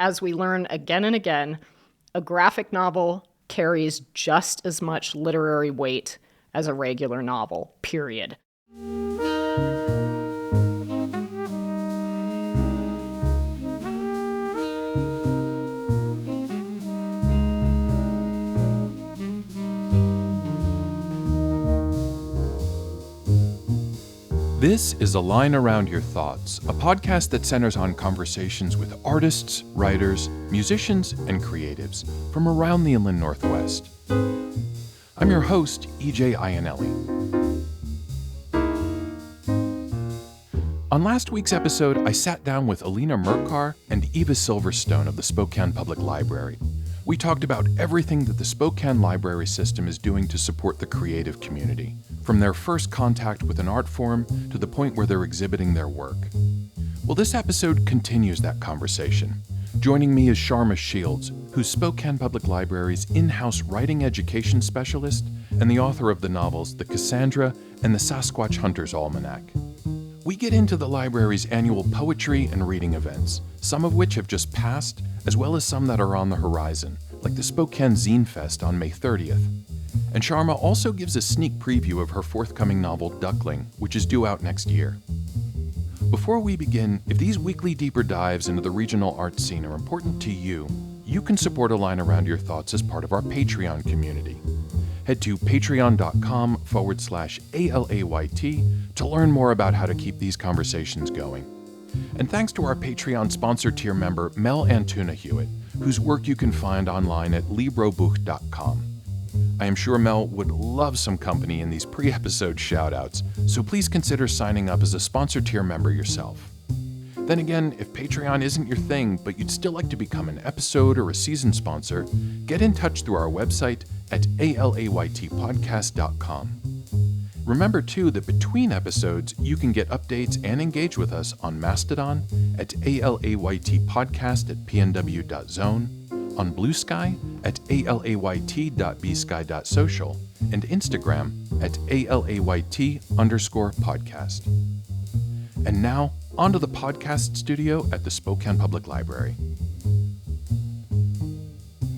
as we learn again and again, a graphic novel carries just as much literary weight as a regular novel, period. This is A Line Around Your Thoughts, a podcast that centers on conversations with artists, writers, musicians, and creatives from around the Inland Northwest. I'm your host, E.J. Iannelli. On last week's episode, I sat down with Alina Merkar and Eva Silverstone of the Spokane Public Library. We talked about everything that the Spokane Library System is doing to support the creative community, from their first contact with an art form to the point where they're exhibiting their work. Well, this episode continues that conversation. Joining me is Sharma Shields, who's Spokane Public Library's in-house writing education specialist and the author of the novels The Cassandra and the Sasquatch Hunter's Almanac. We get into the library's annual poetry and reading events, some of which have just passed, as well as some that are on the horizon, like the Spokane Zine Fest on May 30th. And Sharma also gives a sneak preview of her forthcoming novel, Duckling, which is due out next year. Before we begin, if these weekly deeper dives into the regional art scene are important to you, you can support A Line Around Your Thoughts as part of our Patreon community. Head to patreon.com/ALAYT to learn more about how to keep these conversations going. And thanks to our Patreon sponsor tier member, Mel Antuna Hewitt, whose work you can find online at librobuch.com. I am sure Mel would love some company in these pre-episode shoutouts, so please consider signing up as a sponsor tier member yourself. Then again, if Patreon isn't your thing, but you'd still like to become an episode or a season sponsor, get in touch through our website at alaytpodcast.com. Remember, too, that between episodes, you can get updates and engage with us on Mastodon at alaytpodcast@pnw.zone, on Blue Sky at alayt.bsky.social, and Instagram at alayt_podcast. And now, onto the podcast studio at the Spokane Public Library.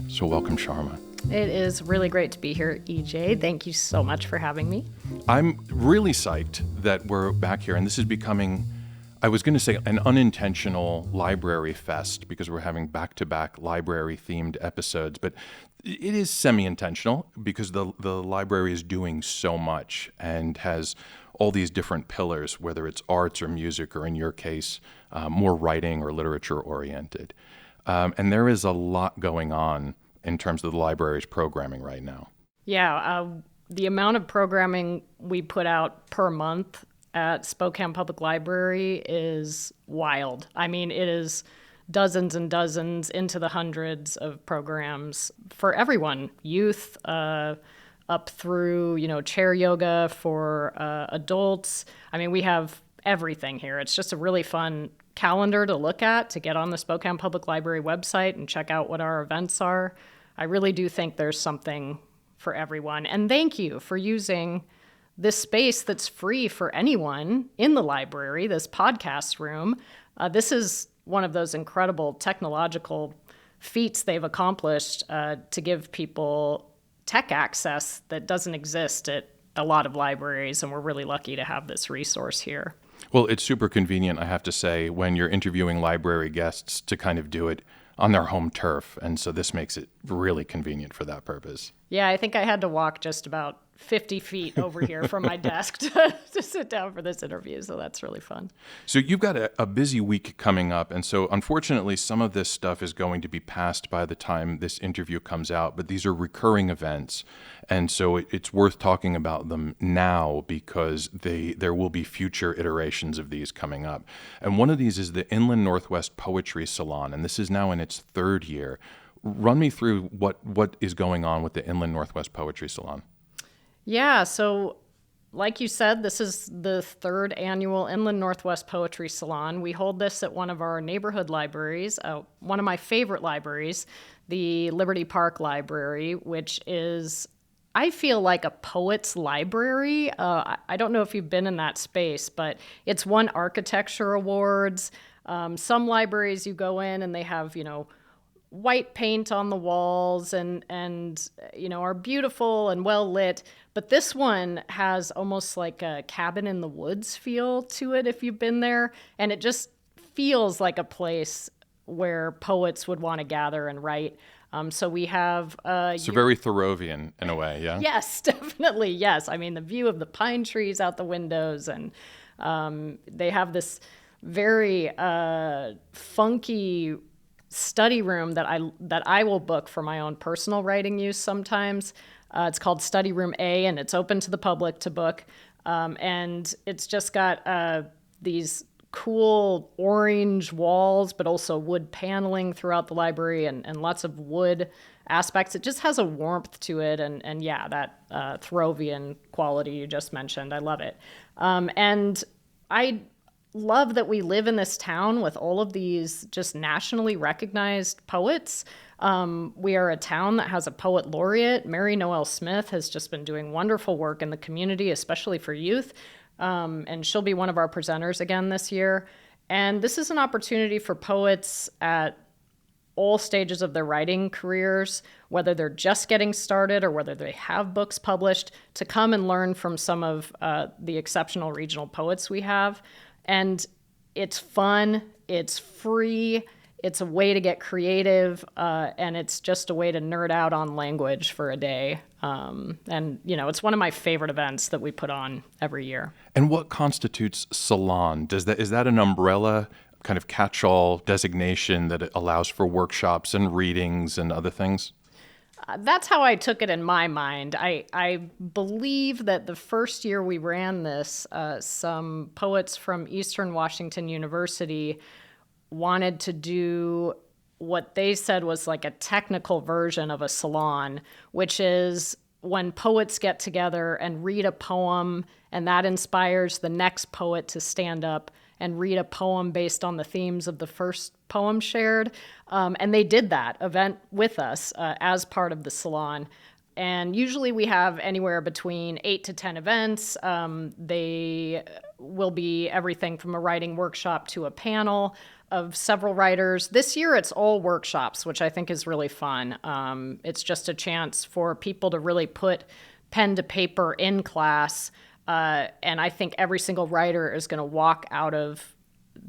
So welcome, Sharma. It is really great to be here, EJ. Thank you so much for having me. I'm really psyched that we're back here, and this is becoming, I was going to say, an unintentional library fest because we're having back-to-back library-themed episodes, but it is semi-intentional because the library is doing so much and has all these different pillars, whether it's arts or music or, in your case, more writing or literature-oriented. And there is a lot going on in terms of the library's programming right now. Yeah, the amount of programming we put out per month at Spokane Public Library is wild. I mean, it is dozens and dozens, into the hundreds of programs for everyone, youth, up through, chair yoga for adults. I mean, we have everything here. It's just a really fun calendar to look at, to get on the Spokane Public Library website and check out what our events are. I really do think there's something for everyone. And thank you for using this space that's free for anyone in the library, this podcast room. This is one of those incredible technological feats they've accomplished to give people tech access that doesn't exist at a lot of libraries, and we're really lucky to have this resource here. Well, it's super convenient, I have to say, when you're interviewing library guests to kind of do it on their home turf, and so this makes it really convenient for that purpose. Yeah, I think I had to walk just about 50 feet over here from my desk to sit down for this interview, so that's really fun. So you've got a busy week coming up, and so unfortunately some of this stuff is going to be passed by the time this interview comes out, but these are recurring events, and so it's worth talking about them now because there will be future iterations of these coming up. And one of these is the Inland Northwest Poetry Salon, and this is now in its third year. Run me through what is going on with the Inland Northwest Poetry Salon. Yeah, so like you said, this is the third annual Inland Northwest Poetry Salon. We hold this at one of our neighborhood libraries, one of my favorite libraries, the Liberty Park Library, which is, I feel like, a poet's library. I don't know if you've been in that space, but it's won architecture awards. Some libraries you go in and they have, white paint on the walls and are beautiful and well lit. But this one has almost like a cabin in the woods feel to it if you've been there. And it just feels like a place where poets would want to gather and write. So we have... So very Thoreauvian in a way, yeah? Yes, definitely, yes. I mean, the view of the pine trees out the windows, and they have this very funky study room that I will book for my own personal writing use sometimes. It's called Study Room A, and it's open to the public to book. And it's just got these cool orange walls, but also wood paneling throughout the library and lots of wood aspects. It just has a warmth to it. And yeah, that Thoreauvian quality you just mentioned. I love it. And I love that we live in this town with all of these just nationally recognized poets. We are a town that has a poet laureate. Mary Noel Smith has just been doing wonderful work in the community, especially for youth. And she'll be one of our presenters again this year. And this is an opportunity for poets at all stages of their writing careers, whether they're just getting started or whether they have books published, to come and learn from some of the exceptional regional poets we have. And it's fun, it's free, it's a way to get creative, and it's just a way to nerd out on language for a day. And it's one of my favorite events that we put on every year. And what constitutes salon? Is that an umbrella kind of catch-all designation that it allows for workshops and readings and other things? That's how I took it in my mind. I believe that the first year we ran this, some poets from Eastern Washington University wanted to do what they said was like a technical version of a salon, which is when poets get together and read a poem, and that inspires the next poet to stand up and read a poem based on the themes of the first poem shared. And they did that event with us as part of the salon. And usually we have anywhere between 8 to 10 events. They will be everything from a writing workshop to a panel of several writers. This year it's all workshops, which I think is really fun. It's just a chance for people to really put pen to paper in class. And I think every single writer is going to walk out of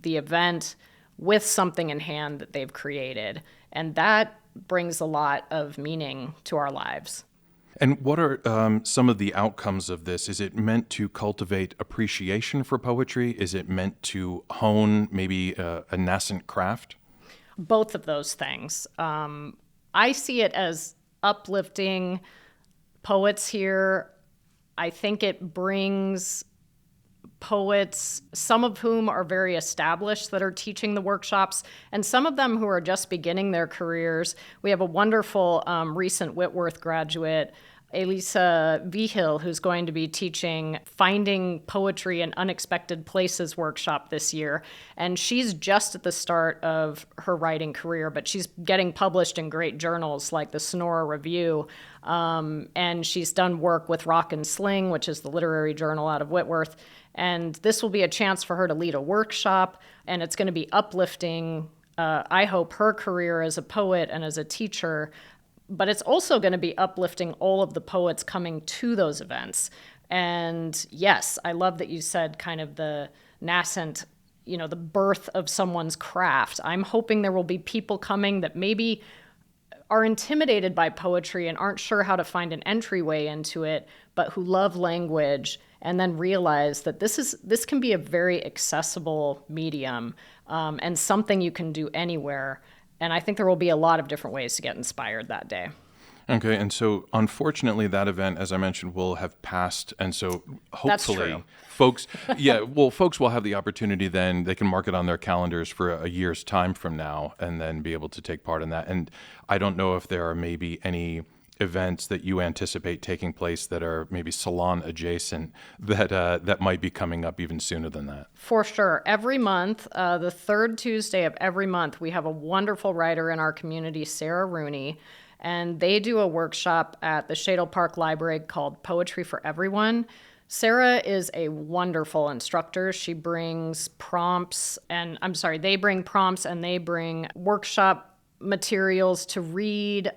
the event with something in hand that they've created. And that brings a lot of meaning to our lives. And what are some of the outcomes of this? Is it meant to cultivate appreciation for poetry? Is it meant to hone maybe a nascent craft? Both of those things. I see it as uplifting poets here. I think it brings poets, some of whom are very established that are teaching the workshops, and some of them who are just beginning their careers. We have a wonderful recent Whitworth graduate, Elisa Vigil, who's going to be teaching Finding Poetry in Unexpected Places workshop this year. And she's just at the start of her writing career, but she's getting published in great journals like the Sonora Review. And she's done work with Rock and Sling, which is the literary journal out of Whitworth. And this will be a chance for her to lead a workshop, and it's going to be uplifting, I hope, her career as a poet and as a teacher. But it's also going to be uplifting all of the poets coming to those events. And yes, I love that you said kind of the nascent, the birth of someone's craft. I'm hoping there will be people coming that maybe are intimidated by poetry and aren't sure how to find an entryway into it, but who love language and then realize that this can be a very accessible medium and something you can do anywhere. And I think there will be a lot of different ways to get inspired that day. Okay, and so unfortunately that event, as I mentioned, will have passed, and so hopefully folks will have the opportunity then, they can mark it on their calendars for a year's time from now and then be able to take part in that. And I don't know if there are maybe any events that you anticipate taking place that are maybe salon adjacent that might be coming up even sooner than that. For sure. Every month, the third Tuesday of every month, we have a wonderful writer in our community, Sarah Rooney, and they do a workshop at the Shadle Park Library called Poetry for Everyone. Sarah is a wonderful instructor. They bring prompts and they bring workshop materials to read.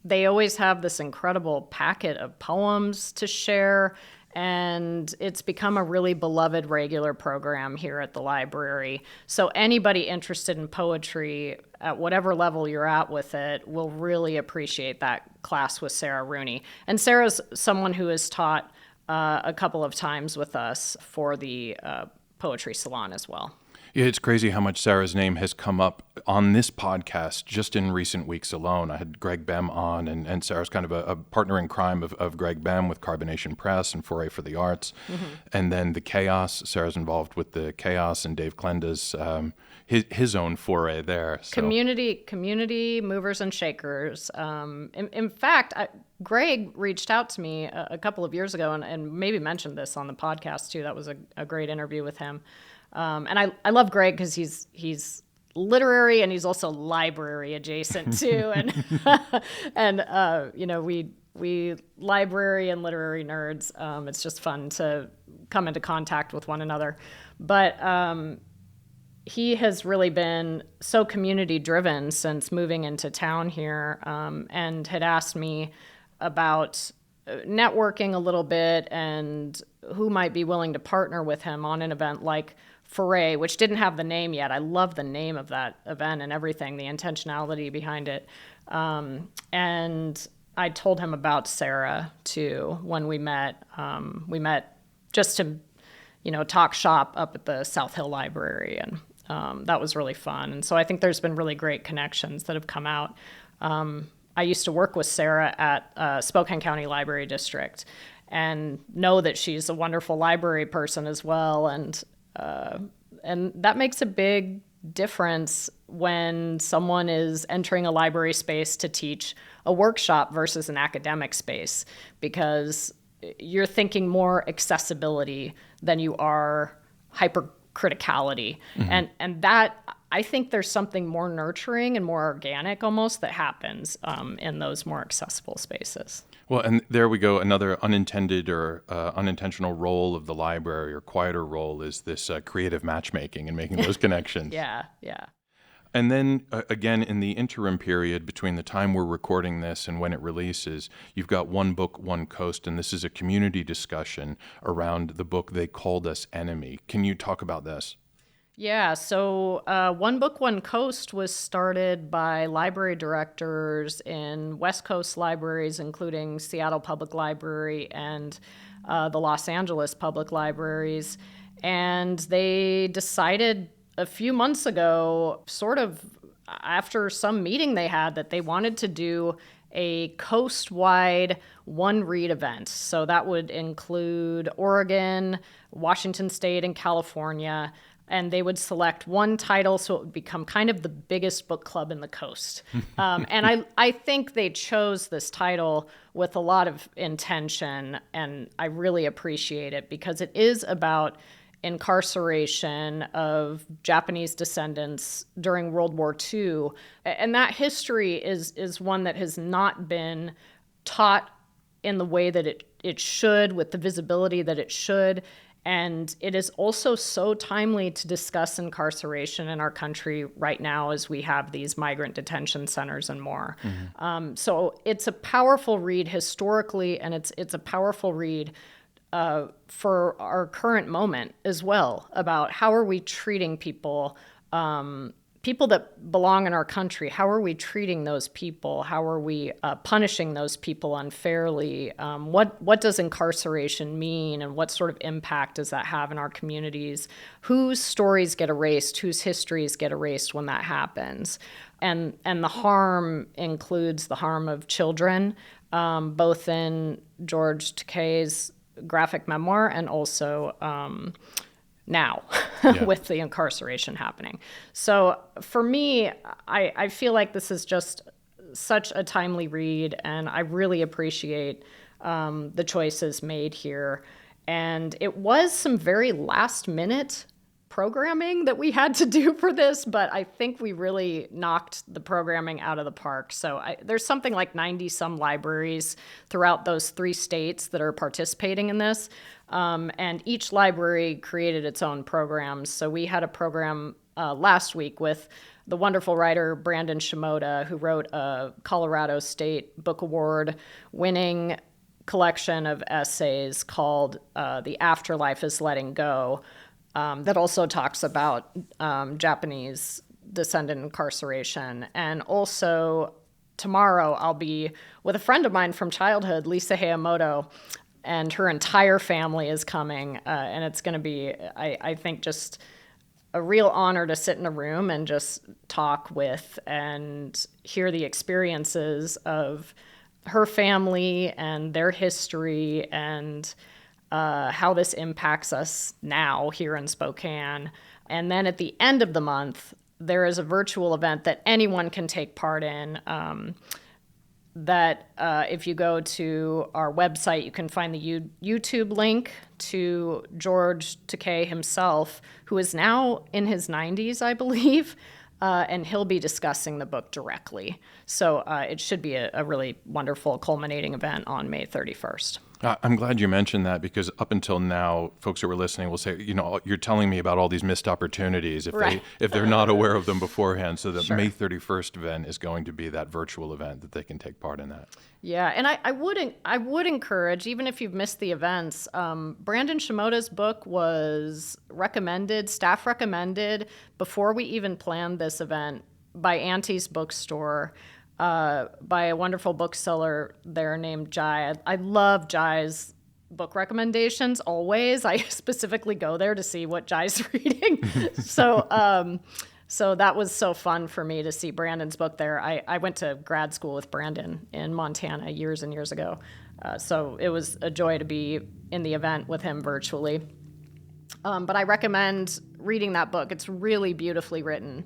They always have this incredible packet of poems to share, and it's become a really beloved regular program here at the library. So anybody interested in poetry, at whatever level you're at with it, will really appreciate that class with Sarah Rooney. And Sarah's someone who has taught a couple of times with us for the Poetry Salon as well. Yeah, it's crazy how much Sarah's name has come up on this podcast just in recent weeks alone. I had Greg Bem on, and Sarah's kind of a partner in crime of Greg Bem with Carbonation Press and Foray for the Arts. Mm-hmm. And then the Chaos, Sarah's involved with the Chaos, and Dave Klenda's his own foray there. So. Community movers and shakers. In fact, Greg reached out to me a couple of years ago and maybe mentioned this on the podcast too. That was a great interview with him. And I love Greg because he's literary and he's also library adjacent too. And we library and literary nerds. It's just fun to come into contact with one another. But he has really been so community driven since moving into town here, and had asked me about networking a little bit and who might be willing to partner with him on an event like Foray, which didn't have the name yet. I love the name of that event and everything, the intentionality behind it. And I told him about Sarah too when we met. We met just to, talk shop up at the South Hill Library, and that was really fun. And so I think there's been really great connections that have come out. I used to work with Sarah at Spokane County Library District and know that she's a wonderful library person as well. And that makes a big difference when someone is entering a library space to teach a workshop versus an academic space, because you're thinking more accessibility than you are hypercriticality. Mm-hmm. And that, I think there's something more nurturing and more organic almost that happens in those more accessible spaces. Well, and there we go. Another unintended or unintentional role of the library, or quieter role, is this creative matchmaking and making those connections. Yeah. And then again, in the interim period between the time we're recording this and when it releases, you've got One Book, One Coast, and this is a community discussion around the book They Called Us Enemy. Can you talk about this? Yeah, so One Book, One Coast was started by library directors in West Coast libraries, including Seattle Public Library and the Los Angeles Public Libraries. And they decided a few months ago, sort of after some meeting they had, that they wanted to do a coast-wide one-read event. So that would include Oregon, Washington State, and California. And they would select one title, so it would become kind of the biggest book club in the coast. And I think they chose this title with a lot of intention, and I really appreciate it because it is about incarceration of Japanese descendants during World War II. And that history is one that has not been taught in the way that it should, with the visibility that it should. And it is also so timely to discuss incarceration in our country right now as we have these migrant detention centers and more. Mm-hmm. So it's a powerful read historically, and it's a powerful read for our current moment as well, about how are we treating people, people that belong in our country. How are we treating those people? How are we punishing those people unfairly? What does incarceration mean, and what sort of impact does that have in our communities? Whose stories get erased? Whose histories get erased when that happens? And the harm includes the harm of children, both in George Takei's graphic memoir and also now with the incarceration happening. So for me, I feel like this is just such a timely read, and I really appreciate the choices made here. And it was some very last minute programming that we had to do for this, but I think we really knocked the programming out of the park. So there's something like 90 some libraries throughout those 3 states that are participating in this. And each library created its own programs. So we had a program last week with the wonderful writer Brandon Shimoda, who wrote a Colorado State Book Award winning collection of essays called The Afterlife is Letting Go, that also talks about Japanese descendant incarceration. And also tomorrow I'll be with a friend of mine from childhood, Lisa Hayamoto, and her entire family is coming. And it's going to be, I think, just a real honor to sit in a room and just talk with and hear the experiences of her family and their history and how this impacts us now here in Spokane. And then at the end of the month, there is a virtual event that anyone can take part in. That if you go to our website, you can find the YouTube link to George Takei himself, who is now in his 90s, I believe, and he'll be discussing the book directly. So it should be a really wonderful culminating event on May 31st. I'm glad you mentioned that, because up until now, folks who were listening will say, you're telling me about all these missed opportunities if they're not aware of them beforehand. So the Sure. May 31st event is going to be that virtual event that they can take part in that. Yeah, and I would encourage, even if you've missed the events, Brandon Shimoda's book was staff recommended before we even planned this event by Auntie's Bookstore, by a wonderful bookseller there named Jai. I love Jai's book recommendations always. I specifically go there to see what Jai's reading. So that was so fun for me to see Brandon's book there. I went to grad school with Brandon in Montana years and years ago. So it was a joy to be in the event with him virtually. But I recommend reading that book. It's really beautifully written.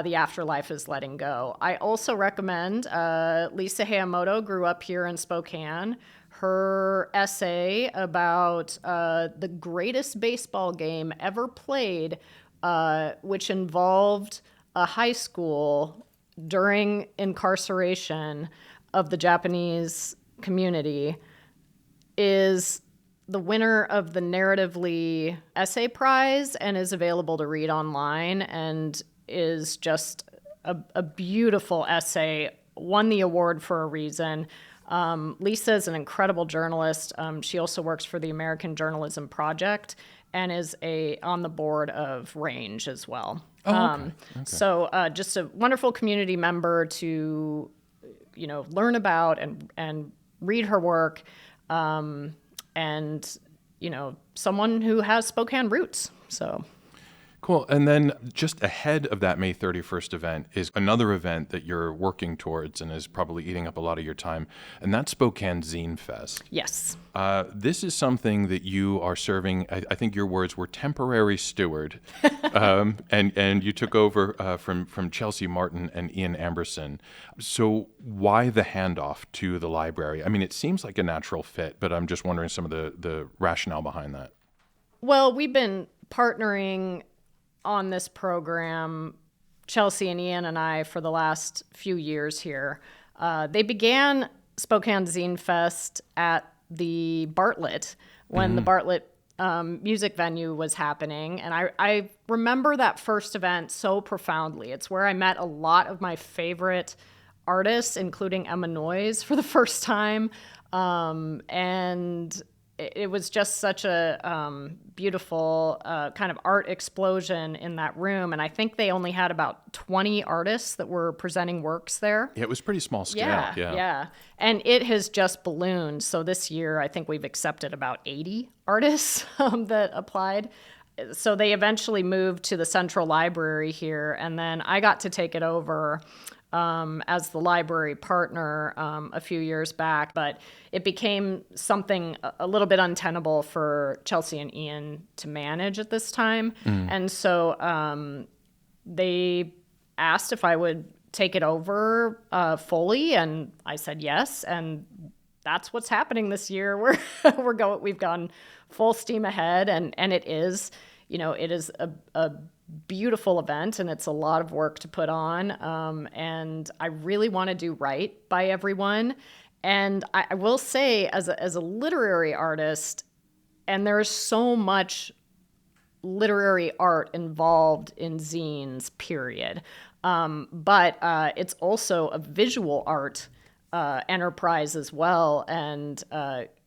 The Afterlife is Letting Go. I also recommend Lisa Hayamoto grew up here in Spokane. Her essay about the greatest baseball game ever played, which involved a high school during incarceration of the Japanese community, is the winner of the Narratively Essay Prize and is available to read online, and is just a beautiful essay, won the award for a reason. Lisa is an incredible journalist. She also works for the American Journalism Project and is on the board of Range as well. Okay. So just a wonderful community member to, learn about and read her work, and, someone who has Spokane roots. So. Cool. And then just ahead of that May 31st event is another event that you're working towards and is probably eating up a lot of your time, and that's Spokane Zine Fest. Yes. This is something that you are serving, I think your words were temporary steward, and you took over from Chelsea Martin and Ian Amberson. So why the handoff to the library? I mean, it seems like a natural fit, but I'm just wondering some of the rationale behind that. Well, we've been partnering on this program, Chelsea and Ian and I, for the last few years here. They began Spokane Zine Fest at the Bartlett when the Bartlett music venue was happening. And I remember that first event so profoundly. It's where I met a lot of my favorite artists, including Emma Noyes, for the first time. And it was just such a beautiful kind of art explosion in that room. And I think they only had about 20 artists that were presenting works there. Yeah, it was pretty small scale. Yeah. And it has just ballooned. So this year, I think we've accepted about 80 artists that applied. So they eventually moved to the Central Library here. And then I got to take it over as the library partner a few years back, but it became something a little bit untenable for Chelsea and Ian to manage at this time. And so they asked if I would take it over fully, and I said yes, and that's what's happening this year. We've gone full steam ahead, and it is. it is a beautiful event, and it's a lot of work to put on. And I really want to do right by everyone. And I will say, as a literary artist, and there's so much literary art involved in zines, period. But it's also a visual art enterprise as well. And,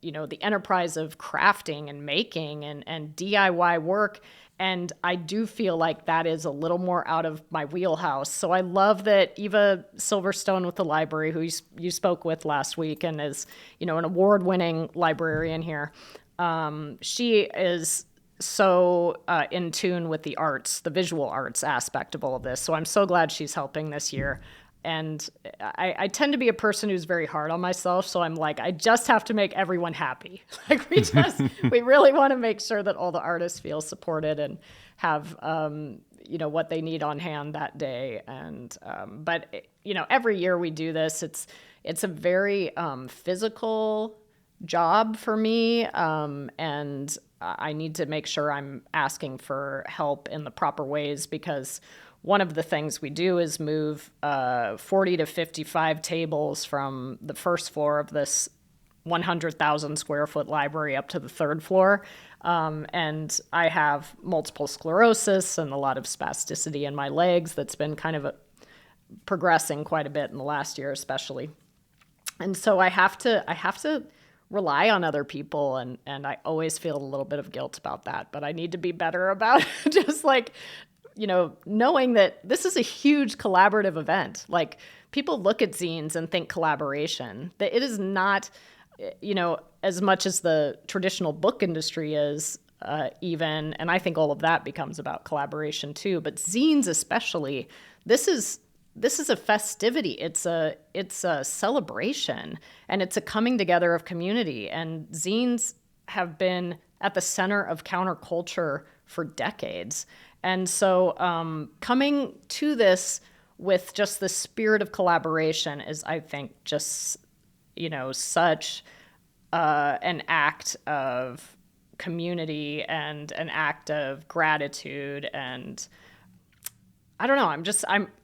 the enterprise of crafting and making and DIY work. And I do feel like that is a little more out of my wheelhouse. So I love that Eva Silverstone with the library, who you spoke with last week and is, an award-winning librarian here, she is so in tune with the arts, the visual arts aspect of all of this. So I'm so glad she's helping this year. And I tend to be a person who's very hard on myself. So I'm like, I just have to make everyone happy. Like we really want to make sure that all the artists feel supported and have, what they need on hand that day. And, but every year we do this, it's a very physical job for me. And I need to make sure I'm asking for help in the proper ways, because one of the things we do is move 40 to 55 tables from the first floor of this 100,000 square foot library up to the third floor. And I have multiple sclerosis and a lot of spasticity in my legs that's been kind of progressing quite a bit in the last year, especially. And so I have to rely on other people, and I always feel a little bit of guilt about that, but I need to be better about just like, knowing that this is a huge collaborative event. Like, people look at zines and think collaboration, that it is not, as much as the traditional book industry is, even, and I think all of that becomes about collaboration too, but zines especially, this is a festivity. It's a celebration, and it's a coming together of community. And zines have been at the center of counterculture for decades. And so coming to this with just the spirit of collaboration is, I think, just, such an act of community and an act of gratitude. And I don't know,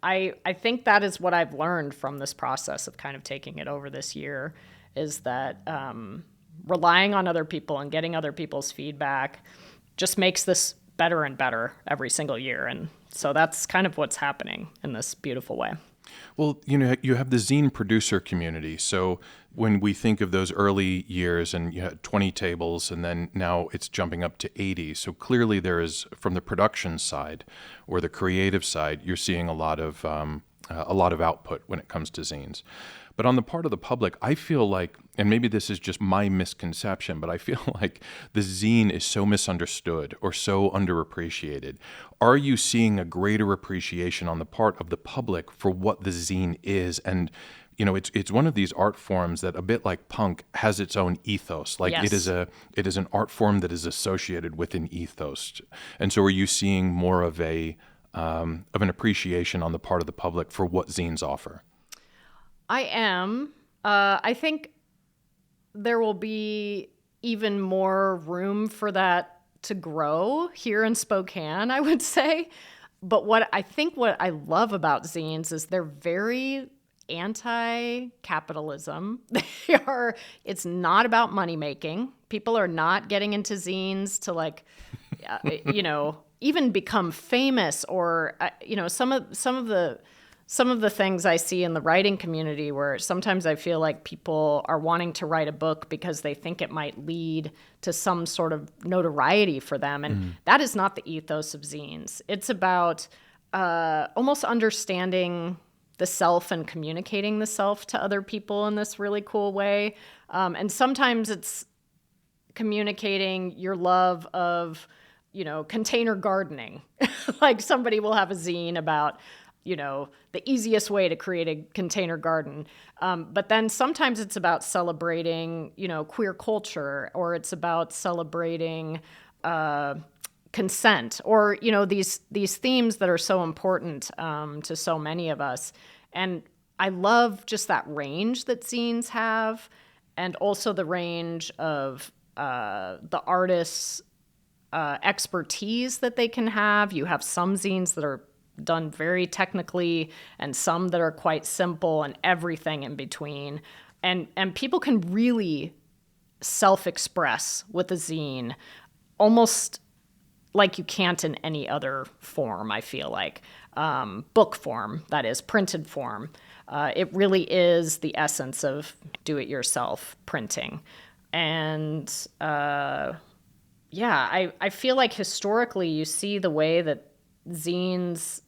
I think that is what I've learned from this process of kind of taking it over this year, is that relying on other people and getting other people's feedback just makes this better and better every single year. And so that's kind of what's happening in this beautiful way. Well, you have the zine producer community. So when we think of those early years, and you had 20 tables, and then now it's jumping up to 80. So clearly there is, from the production side or the creative side, you're seeing a lot of output when it comes to zines. But on the part of the public, I feel like, and maybe this is just my misconception, but I feel like the zine is so misunderstood or so underappreciated. Are you seeing a greater appreciation on the part of the public for what the zine is? And it's one of these art forms that, a bit like punk, has its own ethos. Like, yes. it is an art form that is associated with an ethos. And so, are you seeing more of an appreciation on the part of the public for what zines offer? I am. I think there will be even more room for that to grow here in Spokane, I would say. But what I love about zines is they're very anti-capitalism. It's not about money making. People are not getting into zines to even become famous, or, some of the things I see in the writing community, where sometimes I feel like people are wanting to write a book because they think it might lead to some sort of notoriety for them. And that is not the ethos of zines. It's about almost understanding the self and communicating the self to other people in this really cool way. And sometimes it's communicating your love of, container gardening. Like, somebody will have a zine about, the easiest way to create a container garden. But then sometimes it's about celebrating, queer culture, or it's about celebrating consent, or, these themes that are so important to so many of us. And I love just that range that zines have, and also the range of the artists expertise that they can have. You have some zines that are done very technically and some that are quite simple and everything in between. And people can really self-express with a zine almost like you can't in any other form, I feel like. Book form, that is, printed form. It really is the essence of do-it-yourself printing. And I feel like historically you see the way that zines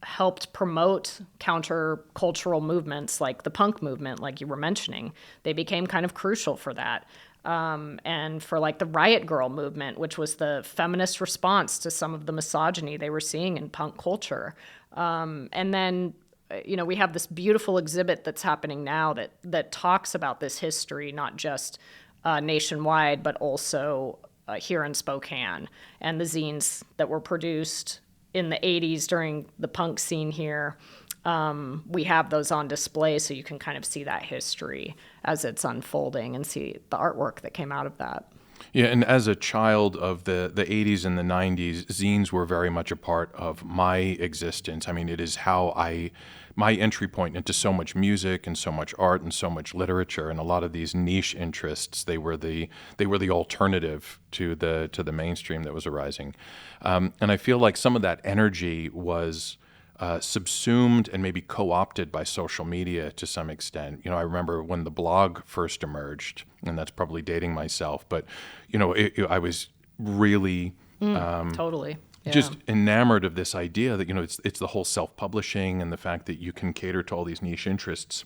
helped promote countercultural movements like the punk movement, like you were mentioning. They became kind of crucial for that. And for like the Riot Girl movement, which was the feminist response to some of the misogyny they were seeing in punk culture. And then, we have this beautiful exhibit that's happening now that talks about this history, not just nationwide, but also here in Spokane, and the zines that were produced in the 80s during the punk scene here. We have those on display so you can kind of see that history as it's unfolding and see the artwork that came out of that. Yeah, and as a child of the 80s and the 90s, zines were very much a part of my existence. I mean, it is how my entry point into so much music and so much art and so much literature, and a lot of these niche interests, they were the alternative to the mainstream that was arising. And I feel like some of that energy was subsumed and maybe co-opted by social media to some extent. I remember when the blog first emerged, and that's probably dating myself, but I was really Totally. Yeah. just enamored of this idea that it's the whole self-publishing and the fact that you can cater to all these niche interests.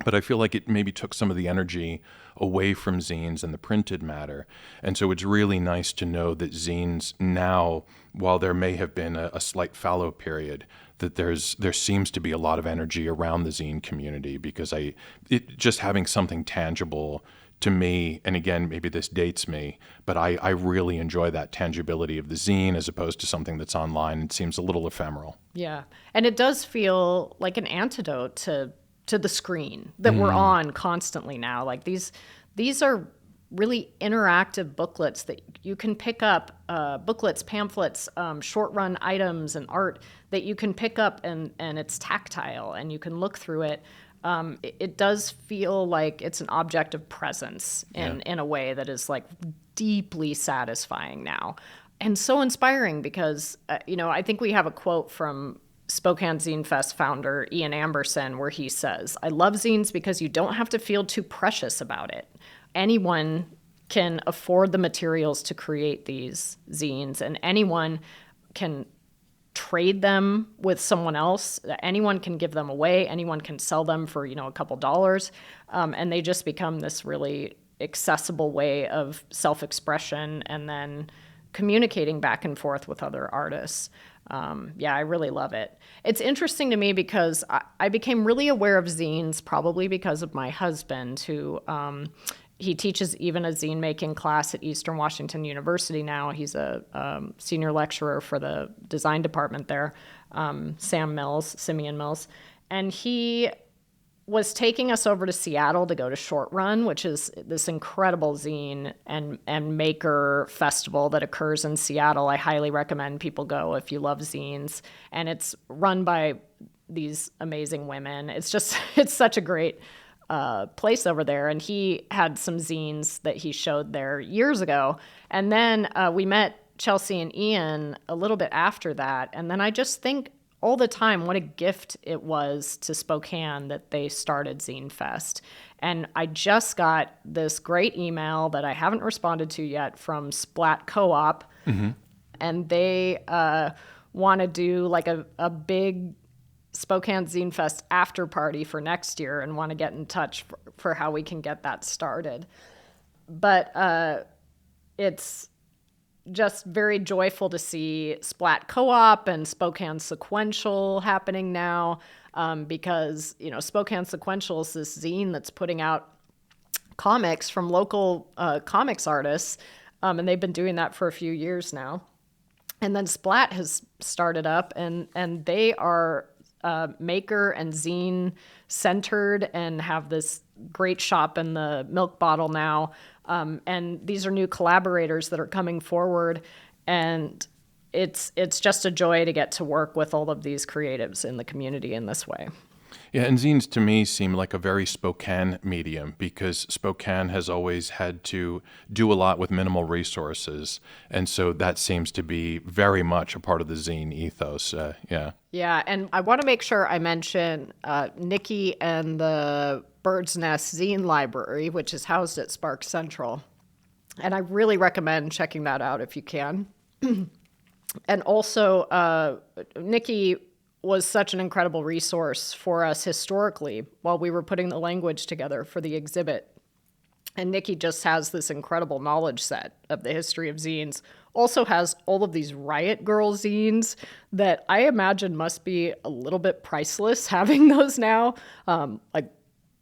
But I feel like it maybe took some of the energy away from zines and the printed matter. And so it's really nice to know that zines now, while there may have been a slight fallow period, that there seems to be a lot of energy around the zine community, because just having something tangible to me, and again, maybe this dates me, but I really enjoy that tangibility of the zine as opposed to something that's online. It seems a little ephemeral. Yeah. And it does feel like an antidote to the screen that we're on constantly now. Like these are really interactive booklets that you can pick up, booklets, pamphlets, short run items and art that you can pick up, and it's tactile and you can look through it. It does feel like it's an object of presence in a way that is like deeply satisfying now, and so inspiring because, I think we have a quote from Spokane Zine Fest founder Ian Amberson where he says, "I love zines because you don't have to feel too precious about it. Anyone can afford the materials to create these zines, and anyone can trade them with someone else. Anyone can give them away. Anyone can sell them for, a couple dollars. And they just become this really accessible way of self-expression and then communicating back and forth with other artists. I really love it. It's interesting to me because I became really aware of zines probably because of my husband, who he teaches even a zine making class at Eastern Washington University now. He's a senior lecturer for the design department there, Simeon Mills. And he was taking us over to Seattle to go to Short Run, which is this incredible zine and maker festival that occurs in Seattle. I highly recommend people go if you love zines. And it's run by these amazing women. It's such a great place over there. And he had some zines that he showed there years ago. And then we met Chelsea and Ian a little bit after that. And then I just think all the time what a gift it was to Spokane that they started Zine Fest. And I just got this great email that I haven't responded to yet from Splat Co-op. Mm-hmm. And they want to do like a big Spokane Zine Fest after party for next year and want to get in touch for how we can get that started. But it's just very joyful to see Splat Co-op and Spokane Sequential happening now, because, Spokane Sequential is this zine that's putting out comics from local comics artists, and they've been doing that for a few years now. And then Splat has started up, and they are maker and zine centered and have this great shop in the Milk Bottle now. And these are new collaborators that are coming forward. And it's just a joy to get to work with all of these creatives in the community in this way. Yeah, and zines to me seem like a very Spokane medium because Spokane has always had to do a lot with minimal resources. And so that seems to be very much a part of the zine ethos. Yeah. Yeah, and I want to make sure I mention Nikki and the Bird's Nest Zine Library, which is housed at Spark Central. And I really recommend checking that out if you can. And also, Nikki was such an incredible resource for us historically while we were putting the language together for the exhibit. And Nikki just has this incredible knowledge set of the history of zines. Also has all of these Riot Girl zines that I imagine must be a little bit priceless having those now. Like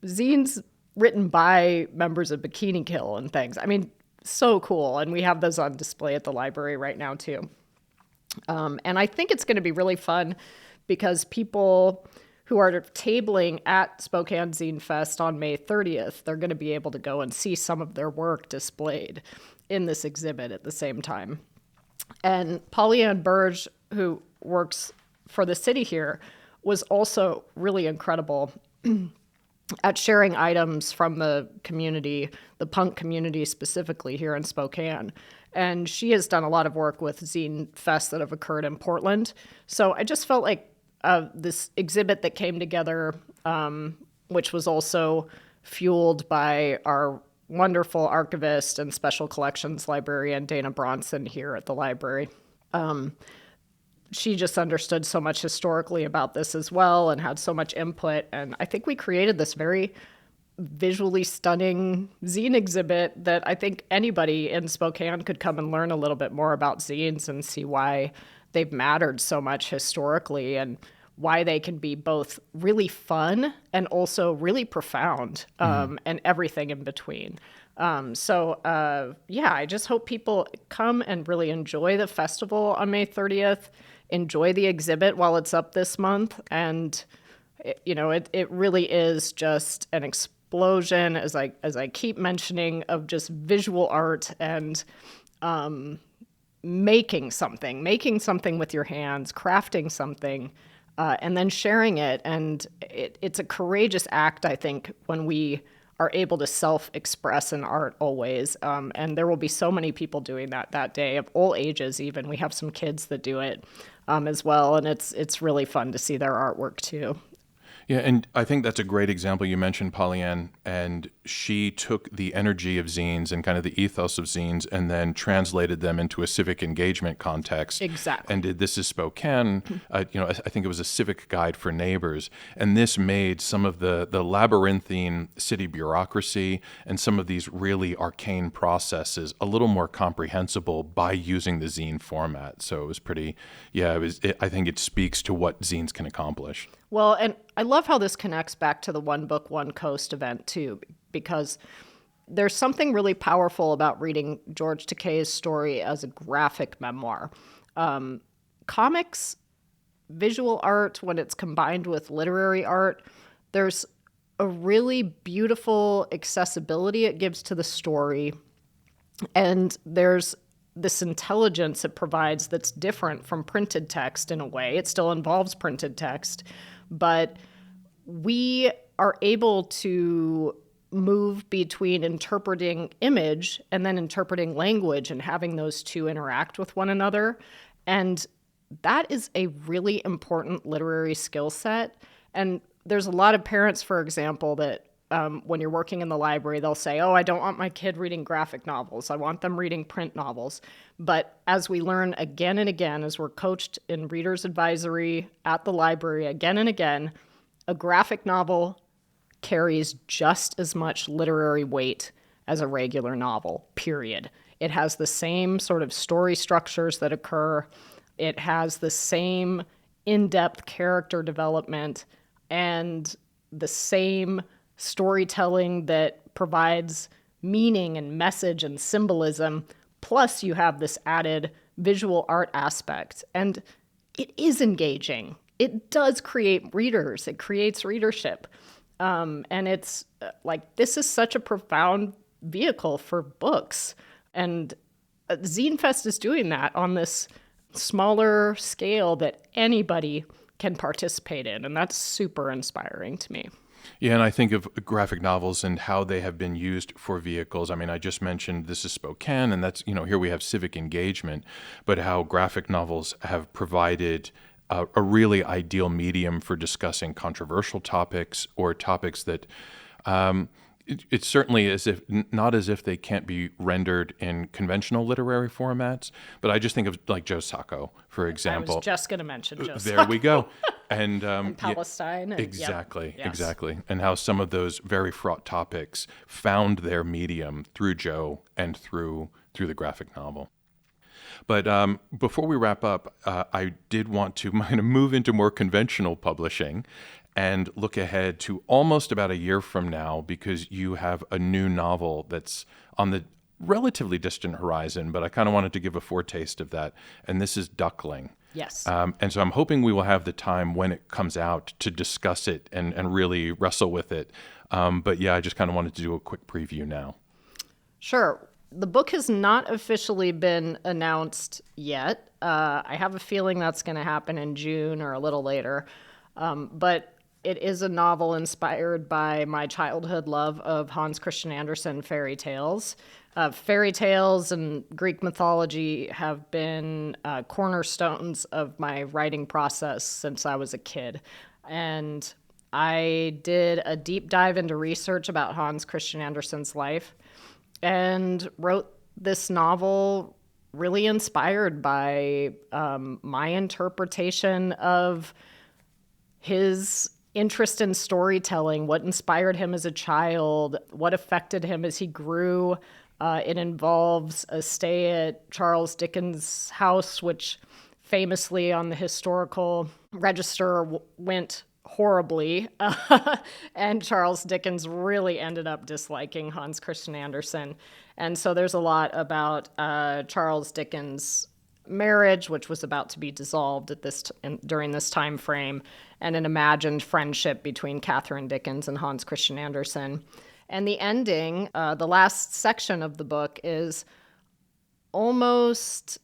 zines written by members of Bikini Kill and things. I mean, so cool. And we have those on display at the library right now too. And I think it's going to be really fun because people who are tabling at Spokane Zine Fest on May 30th, they're going to be able to go and see some of their work displayed in this exhibit at the same time. And Pollyann Burge, who works for the city here, was also really incredible at sharing items from the community, the punk community specifically here in Spokane. And she has done a lot of work with zine fests that have occurred in Portland. So I just felt like this exhibit that came together, which was also fueled by our wonderful archivist and special collections librarian, Dana Bronson, here at the library. She just understood so much historically about this as well and had so much input. And I think we created this very visually stunning zine exhibit that I think anybody in Spokane could come and learn a little bit more about zines and see why they've mattered so much historically and why they can be both really fun and also really profound, and everything in between. I just hope people come and really enjoy the festival on May 30th, enjoy the exhibit while it's up this month. And, it really is just an explosion, as I keep mentioning, of just visual art and making something with your hands, crafting something, and then sharing it. And it's a courageous act, I think, when we are able to self-express in art always. And there will be so many people doing that day of all ages even. We have some kids that do it as well. And it's really fun to see their artwork too. Yeah, and I think that's a great example. You mentioned Pollyann, and she took the energy of zines and kind of the ethos of zines and then translated them into a civic engagement context. Exactly. And did This Is Spokane, I think it was a civic guide for neighbors. And this made some of the labyrinthine city bureaucracy and some of these really arcane processes a little more comprehensible by using the zine format. So it was pretty, I think it speaks to what zines can accomplish. Well, and I love how this connects back to the One Book, One Coast event, too, because there's something really powerful about reading George Takei's story as a graphic memoir. Comics, visual art, when it's combined with literary art, there's a really beautiful accessibility it gives to the story. And there's this intelligence it provides that's different from printed text in a way. It still involves printed text, but we are able to move between interpreting image and then interpreting language and having those two interact with one another. And that is a really important literary skill set. And there's a lot of parents, for example, that when you're working in the library, they'll say, I don't want my kid reading graphic novels. I want them reading print novels. But as we learn again and again, as we're coached in reader's advisory at the library again and again, a graphic novel carries just as much literary weight as a regular novel, period. It has the same sort of story structures that occur. It has the same in-depth character development and the same storytelling that provides meaning and message and symbolism. Plus, you have this added visual art aspect. And it is engaging. It does create readers. It creates readership. And it's like, this is such a profound vehicle for books. And Zine Fest is doing that on this smaller scale that anybody can participate in, and that's super inspiring to me. Yeah, and I think of graphic novels and how they have been used for vehicles. I mean, I just mentioned this is Spokane, and that's, here we have civic engagement, but how graphic novels have provided a really ideal medium for discussing controversial topics or topics that it's certainly not as if they can't be rendered in conventional literary formats, but I just think of like Joe Sacco, for example. I was just going to mention Joe There Sacco. we go. And, Palestine. And, exactly, Yes. exactly. And how some of those very fraught topics found their medium through Joe and through the graphic novel. But before we wrap up, I did want to kind of move into more conventional publishing and look ahead to almost about a year from now, because you have a new novel that's on the relatively distant horizon, but I kind of wanted to give a foretaste of that. And this is Duckling. Yes. And so I'm hoping we will have the time when it comes out to discuss it and really wrestle with it. But yeah, I just kind of wanted to do a quick preview now. Sure. The book has not officially been announced yet. I have a feeling that's going to happen in June or a little later. But it is a novel inspired by my childhood love of Hans Christian Andersen fairy tales. Fairy tales and Greek mythology have been cornerstones of my writing process since I was a kid. And I did a deep dive into research about Hans Christian Andersen's life and wrote this novel really inspired by my interpretation of his interest in storytelling, what inspired him as a child, what affected him as he grew. It involves a stay at Charles Dickens' house, which famously on the historical register went horribly. And Charles Dickens really ended up disliking Hans Christian Andersen. And so there's a lot about Charles Dickens' marriage, which was about to be dissolved at during this time frame, and an imagined friendship between Catherine Dickens and Hans Christian Andersen. And the ending, the last section of the book, is almost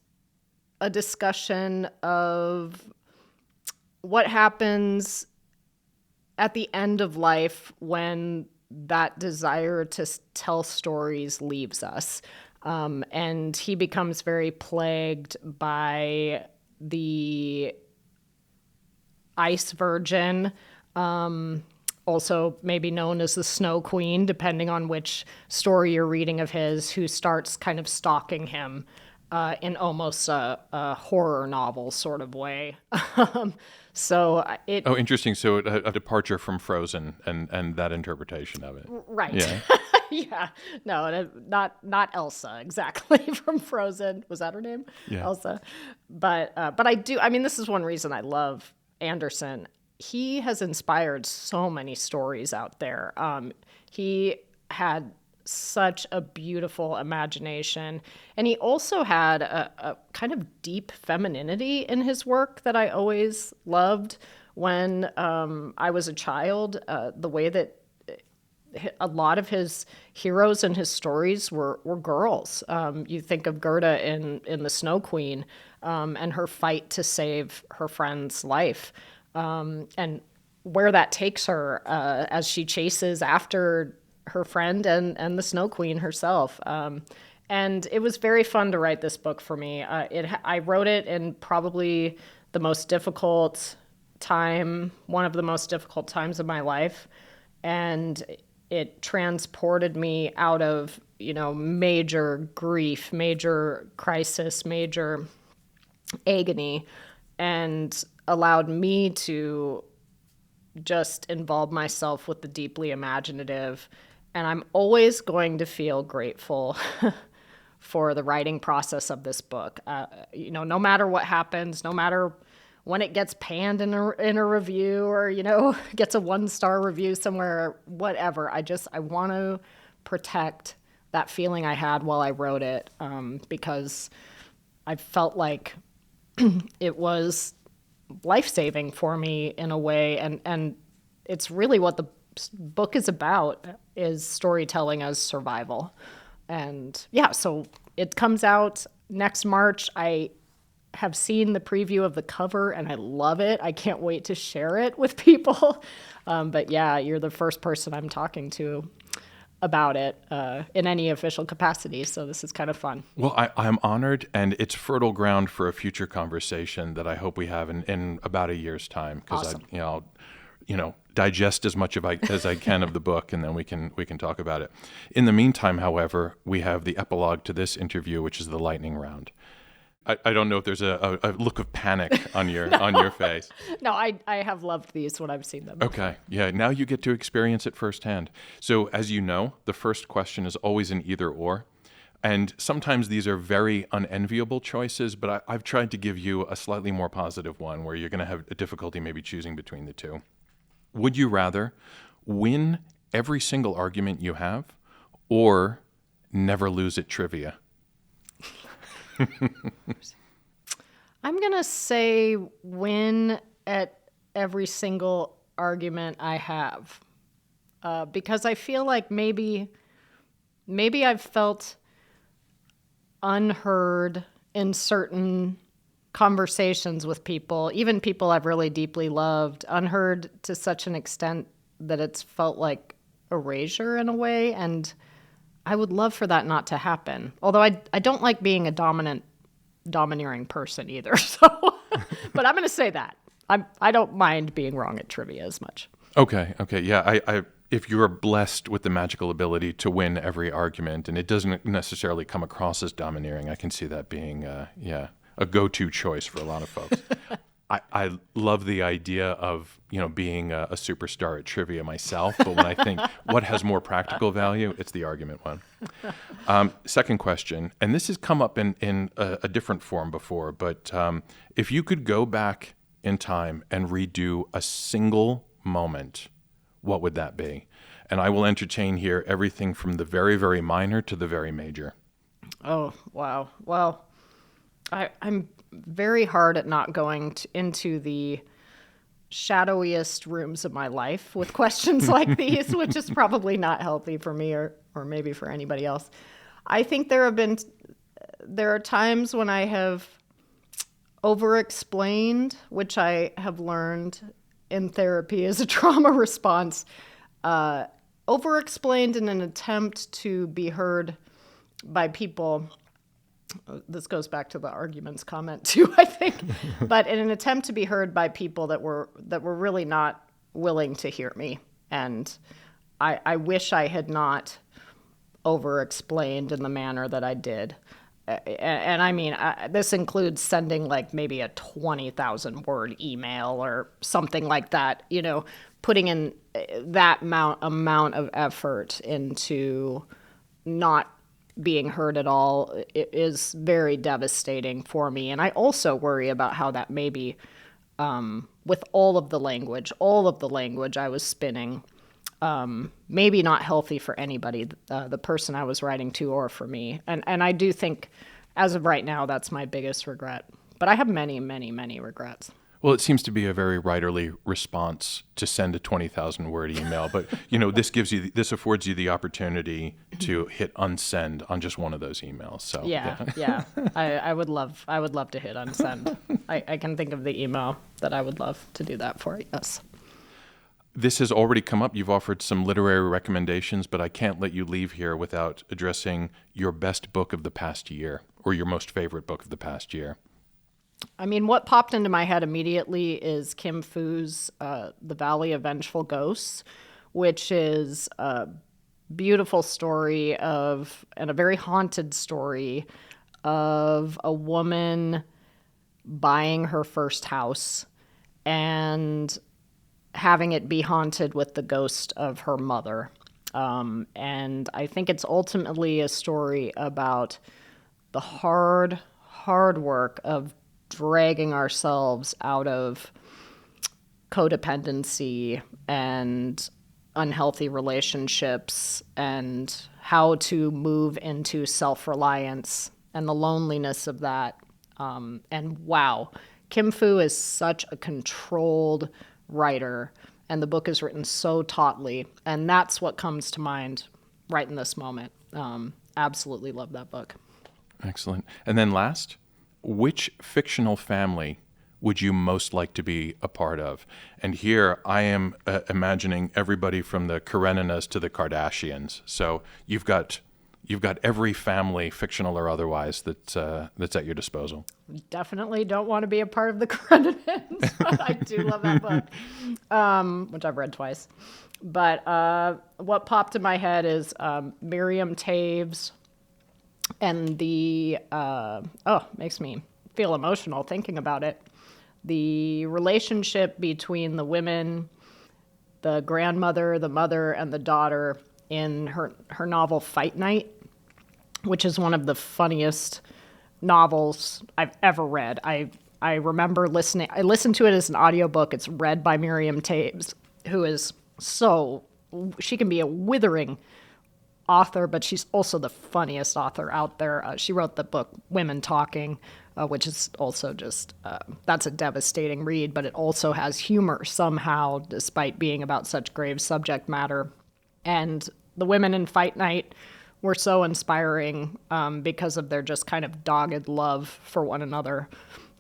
a discussion of what happens at the end of life when that desire to tell stories leaves us. And he becomes very plagued by the Ice Virgin, also maybe known as the Snow Queen, depending on which story you're reading of his, who starts kind of stalking him in almost a horror novel sort of way. Oh, interesting. So a departure from Frozen and that interpretation of it. Right. Yeah. Yeah. No, not Elsa exactly from Frozen. Was that her name? Yeah. Elsa. But I mean, this is one reason I love Andersen. He has inspired so many stories out there. He had such a beautiful imagination. And he also had a kind of deep femininity in his work that I always loved when I was a child. The way that a lot of his heroes and his stories were girls. You think of Gerda in The Snow Queen and her fight to save her friend's life. And where that takes her as she chases after her friend and the Snow Queen herself. And it was very fun to write this book for me. I wrote it in probably the most difficult time, one of the most difficult times of my life. And it transported me out of, major grief, major crisis, major agony, and allowed me to just involve myself with the deeply imaginative. And I'm always going to feel grateful for the writing process of this book. No matter what happens, no matter when it gets panned in a review or, gets a 1-star review somewhere, whatever. I want to protect that feeling I had while I wrote it because I felt like it was life-saving for me in a way. And it's really what the book is about, is storytelling as survival. And yeah, so It comes out next March. I have seen the preview of the cover and I love it. I can't wait to share it with people. But yeah, you're the first person I'm talking to about it in any official capacity. So this is kind of fun. Well, I'm honored, and it's fertile ground for a future conversation that I hope we have in about a year's time. Because Awesome. I'll digest as much as I can of the book, and then we can talk about it. In the meantime, however, we have the epilogue to this interview, which is the lightning round. I don't know if there's a look of panic on your on your face. No, I have loved these when I've seen them. Okay. Yeah. Now you get to experience it firsthand. So as you know, the first question is always an either or. And sometimes these are very unenviable choices, but I've tried to give you a slightly more positive one where you're going to have a difficulty maybe choosing between the two. Would you rather win every single argument you have or never lose at trivia? I'm going to say win at every single argument I have. Because I feel like maybe I've felt unheard in certain conversations with people, even people I've really deeply loved, unheard to such an extent that it's felt like erasure in a way. And I would love for that not to happen. Although I don't like being a domineering person either. So, but I'm going to say that. I don't mind being wrong at trivia as much. Okay. Yeah, I if you're blessed with the magical ability to win every argument, and it doesn't necessarily come across as domineering, I can see that being a go-to choice for a lot of folks. I love the idea of being a superstar at trivia myself, but when I think what has more practical value, it's the argument one. Second question, and this has come up in a different form before, but if you could go back in time and redo a single moment, what would that be? And I will entertain here everything from the very, very minor to the very major. Oh, wow. Well, I'm very hard at not going into the shadowiest rooms of my life with questions like these, which is probably not healthy for me or maybe for anybody else. I think there are times when I have over-explained, which I have learned in therapy as a trauma response, over-explained in an attempt to be heard by people. This goes back to the arguments comment too, I think, but in an attempt to be heard by people that were really not willing to hear me. And I wish I had not over-explained in the manner that I did. And I mean, this includes sending like maybe a 20,000 word email or something like that, putting in that amount of effort into not being heard at all. It is very devastating for me. And I also worry about how that maybe, with all of the language I was spinning, maybe not healthy for anybody, the person I was writing to or for me. And I do think, as of right now, that's my biggest regret. But I have many, many, many regrets. Well, it seems to be a very writerly response to send a 20,000 word email, but this affords you the opportunity to hit unsend on just one of those emails. So yeah. I would love to hit unsend. I can think of the email that I would love to do that for. Yes. This has already come up. You've offered some literary recommendations, but I can't let you leave here without addressing your best book of the past year or your most favorite book of the past year. I mean, what popped into my head immediately is Kim Fu's The Valley of Vengeful Ghosts, which is a beautiful story and a very haunted story of a woman buying her first house and having it be haunted with the ghost of her mother. And I think it's ultimately a story about the hard work of dragging ourselves out of codependency and unhealthy relationships and how to move into self-reliance and the loneliness of that. And wow, Kim Fu is such a controlled writer, and the book is written so tautly, and that's what comes to mind right in this moment. Absolutely love that book. Excellent. And then last, which fictional family would you most like to be a part of? And here I am imagining everybody from the Kareninas to the Kardashians. So you've got every family, fictional or otherwise, that's at your disposal. Definitely don't want to be a part of the Karenins, but I do love that book, which I've read twice. But what popped in my head is Miriam Taves and makes me feel emotional thinking about it. The relationship between the women, the grandmother, the mother, and the daughter in her novel Fight Night, which is one of the funniest novels I've ever read. I remember listening. I listened to it as an audiobook. It's read by Miriam Taves, who is she can be a withering author, but she's also the funniest author out there. She wrote the book Women Talking, which is also just, that's a devastating read, but it also has humor somehow, despite being about such grave subject matter. And the women in Fight Night were so inspiring because of their just kind of dogged love for one another.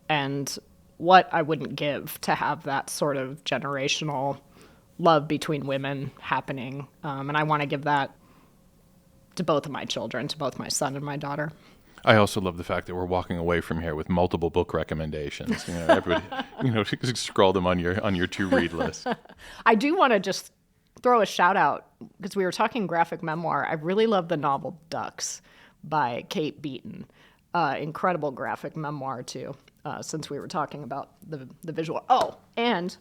And what I wouldn't give to have that sort of generational love between women happening. And I want to give that to both of my children, to both my son and my daughter. I also love the fact that we're walking away from here with multiple book recommendations. Everybody, scroll them on your to-read list. I do want to just throw a shout out, because we were talking graphic memoir. I really love the novel Ducks by Kate Beaton. Incredible graphic memoir too, since we were talking about the visual. Oh, and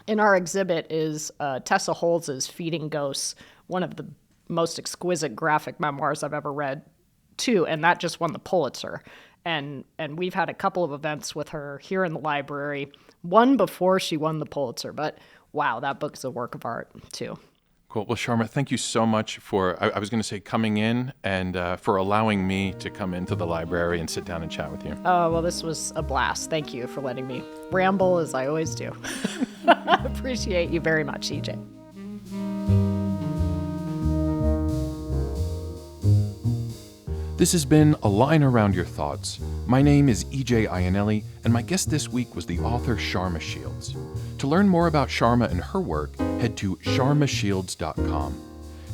in our exhibit is Tessa Holz's Feeding Ghosts, one of the most exquisite graphic memoirs I've ever read too, and that just won the Pulitzer. And we've had a couple of events with her here in the library, one before she won the Pulitzer, but wow, that book is a work of art too. Cool. Well, Sharma, thank you so much for, I was going to say coming in and for allowing me to come into the library and sit down and chat with you. Oh, well, this was a blast. Thank you for letting me ramble as I always do. Appreciate you very much, EJ. This has been A Line Around Your Thoughts. My name is EJ Iannelli, and my guest this week was the author Sharma Shields. To learn more about Sharma and her work, head to sharmashields.com.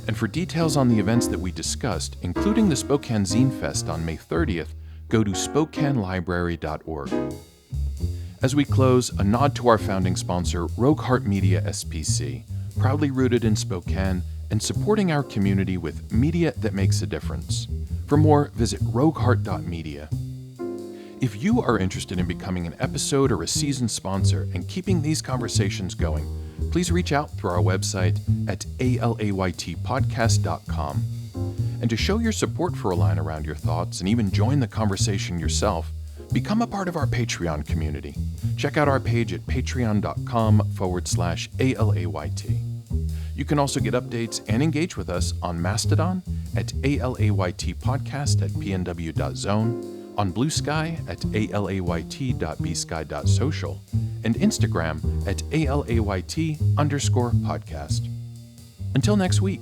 And for details on the events that we discussed, including the Spokane Zine Fest on May 30th, go to spokanelibrary.org. As we close, a nod to our founding sponsor, Rogue Heart Media SPC, proudly rooted in Spokane and supporting our community with media that makes a difference. For more, visit rogueheart.media. If you are interested in becoming an episode or a season sponsor and keeping these conversations going, please reach out through our website at alaytpodcast.com. And to show your support for A Line Around Your Thoughts and even join the conversation yourself, become a part of our Patreon community. Check out our page at patreon.com/alayt. You can also get updates and engage with us on Mastodon at alaytpodcast@pnw.zone, on Blue Sky at alayt.bsky.social, and Instagram at alayt_podcast. Until next week,